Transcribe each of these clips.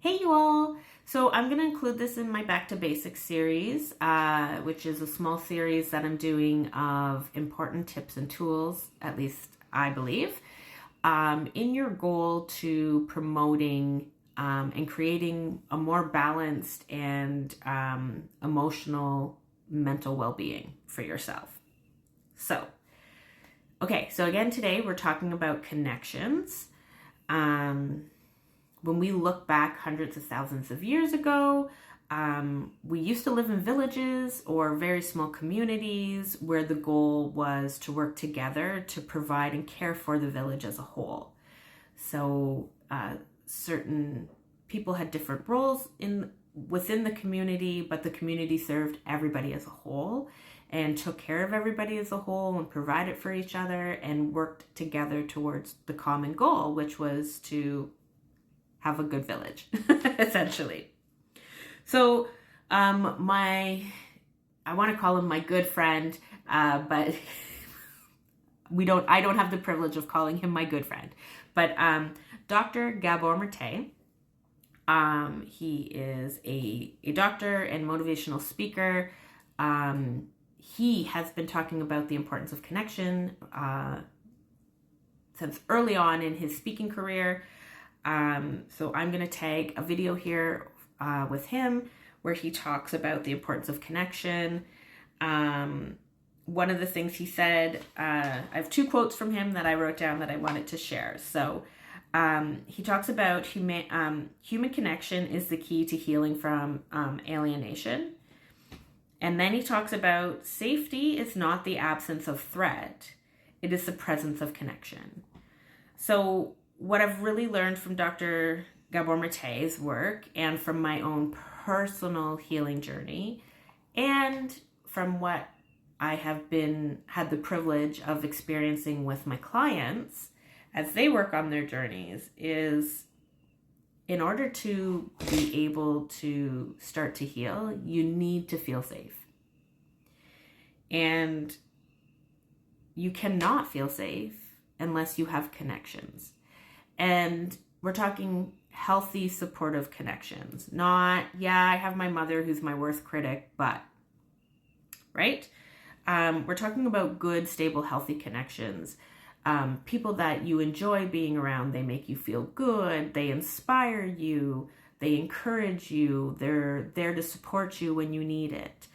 Hey you all! So I'm going to include this in my Back to Basics series, which is a small series that I'm doing of important tips and tools, at least I believe, in your goal to promoting and creating a more balanced and emotional mental well-being for yourself. So again today we're talking about connections. When we look back hundreds of thousands of years ago, we used to live in villages or very small communities where the goal was to work together to provide and care for the village as a whole. So certain people had different roles within the community, but the community served everybody as a whole and took care of everybody as a whole and provided for each other and worked together towards the common goal, which was to have a good village, essentially. So I want to call him my good friend, but I don't have the privilege of calling him my good friend. But Dr. Gabor Matè, he is a doctor and motivational speaker. He has been talking about the importance of connection since early on in his speaking career. So I'm going to tag a video here with him where he talks about the importance of connection. One of the things he said, I have two quotes from him that I wrote down that I wanted to share. So he talks about human connection is the key to healing from alienation. And then he talks about safety is not the absence of threat. It is the presence of connection. So what I've really learned from Dr. Gabor Matè's work and from my own personal healing journey and from what I have had the privilege of experiencing with my clients as they work on their journeys is in order to be able to start to heal, you need to feel safe. And you cannot feel safe unless you have connections. And we're talking healthy, supportive connections. Not, I have my mother who's my worst critic, but, right? We're talking about good, stable, healthy connections. People that you enjoy being around. They make you feel good. They inspire you. They encourage you. They're there to support you when you need it.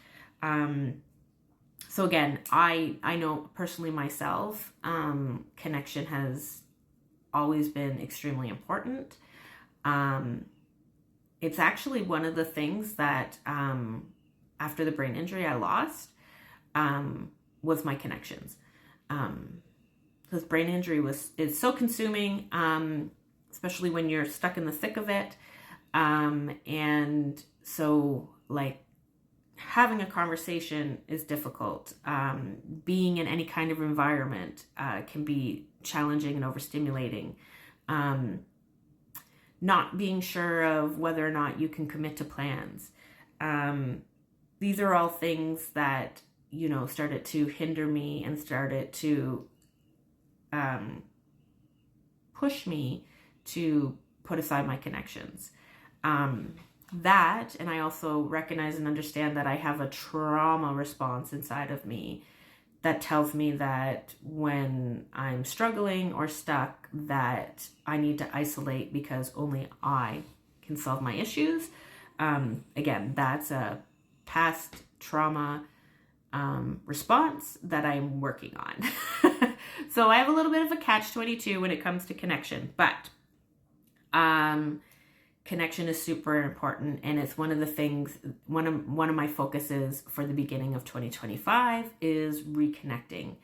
So again, I know personally myself, connection has always been extremely important. It's actually one of the things that after the brain injury I lost was my connections. Because brain injury is so consuming, especially when you're stuck in the thick of it. And so having a conversation is difficult. Being in any kind of environment can be challenging and overstimulating. Not being sure of whether or not you can commit to plans. These are all things that, started to hinder me and started to push me to put aside my connections. And I also recognize and understand that I have a trauma response inside of me that tells me that when I'm struggling or stuck, that I need to isolate because only I can solve my issues. Again, that's a past trauma response that I'm working on. So I have a little bit of a catch-22 when it comes to connection, but connection is super important, and it's one of the things, one of my focuses for the beginning of 2025 is reconnecting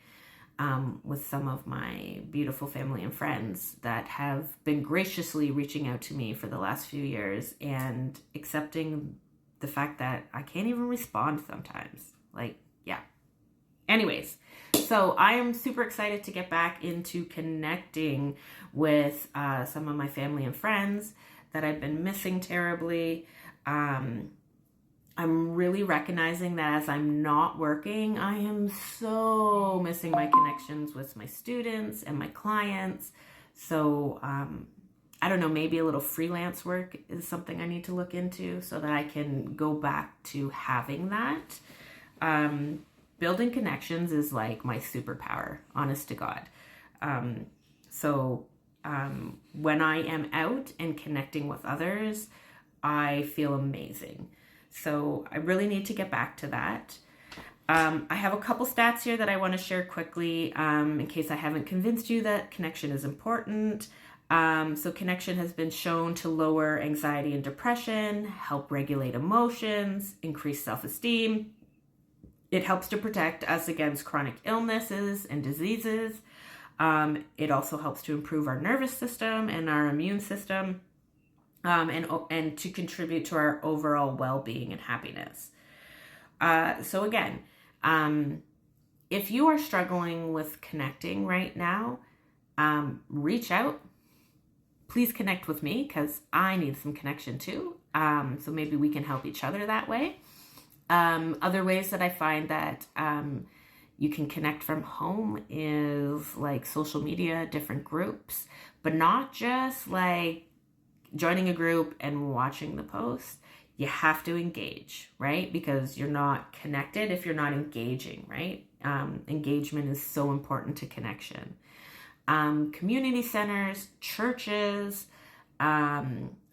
with some of my beautiful family and friends that have been graciously reaching out to me for the last few years and accepting the fact that I can't even respond sometimes. Anyways, so I am super excited to get back into connecting with some of my family and friends that I've been missing terribly. I'm really recognizing that as I'm not working, I am so missing my connections with my students and my clients. So I don't know, maybe a little freelance work is something I need to look into so that I can go back to having that. Building connections is like my superpower, honest to God. So when I am out and connecting with others, I feel amazing. So I really need to get back to that. I have a couple stats here that I want to share quickly in case I haven't convinced you that connection is important. So connection has been shown to lower anxiety and depression, help regulate emotions, increase self-esteem. It helps to protect us against chronic illnesses and diseases. It also helps to improve our nervous system and our immune system, and to contribute to our overall well-being and happiness. So again, if you are struggling with connecting right now, reach out. Please connect with me because I need some connection too. So maybe we can help each other that way. Other ways that I find that you can connect from home is like social media, different groups, but not just like joining a group and watching the post. You have to engage, right? Because you're not connected if you're not engaging, right? Engagement is so important to connection. Community centers, churches,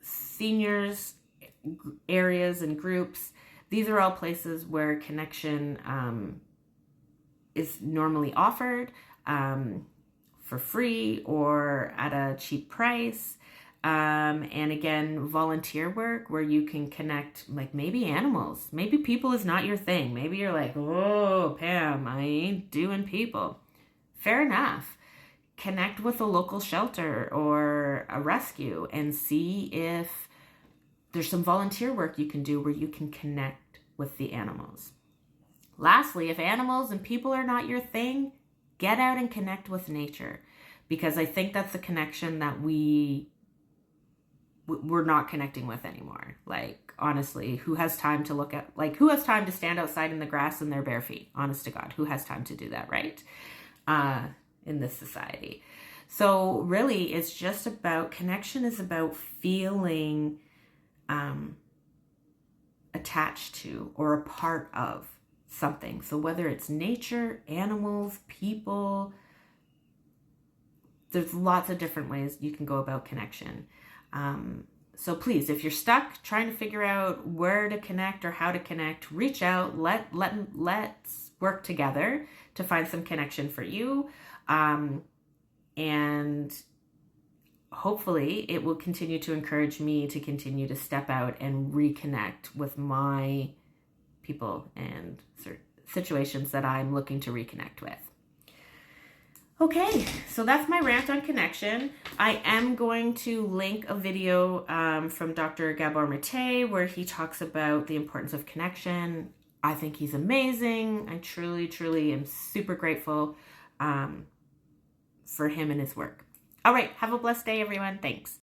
seniors areas and groups. These are all places where connection is normally offered for free or at a cheap price. And again, volunteer work where you can connect, like maybe animals, maybe people is not your thing. Maybe you're like, oh, Pam, I ain't doing people. Fair enough. Connect with a local shelter or a rescue and see if there's some volunteer work you can do where you can connect with the animals. Lastly, if animals and people are not your thing, get out and connect with nature, because I think that's the connection that we're not connecting with anymore. Like, honestly, who has time to who has time to stand outside in the grass in their bare feet? Honest to God, who has time to do that, right? In this society. So really, it's just about, connection is about feeling attached to or a part of something. So whether it's nature, animals, people, there's lots of different ways you can go about connection. So please, if you're stuck trying to figure out where to connect or how to connect, reach out. Let's work together to find some connection for you. And hopefully it will continue to encourage me to continue to step out and reconnect with my people and situations that I'm looking to reconnect with. Okay, so that's my rant on connection. I am going to link a video from Dr. Gabor Matè where he talks about the importance of connection. I think he's amazing. I truly, truly am super grateful for him and his work. All right, have a blessed day, everyone. Thanks.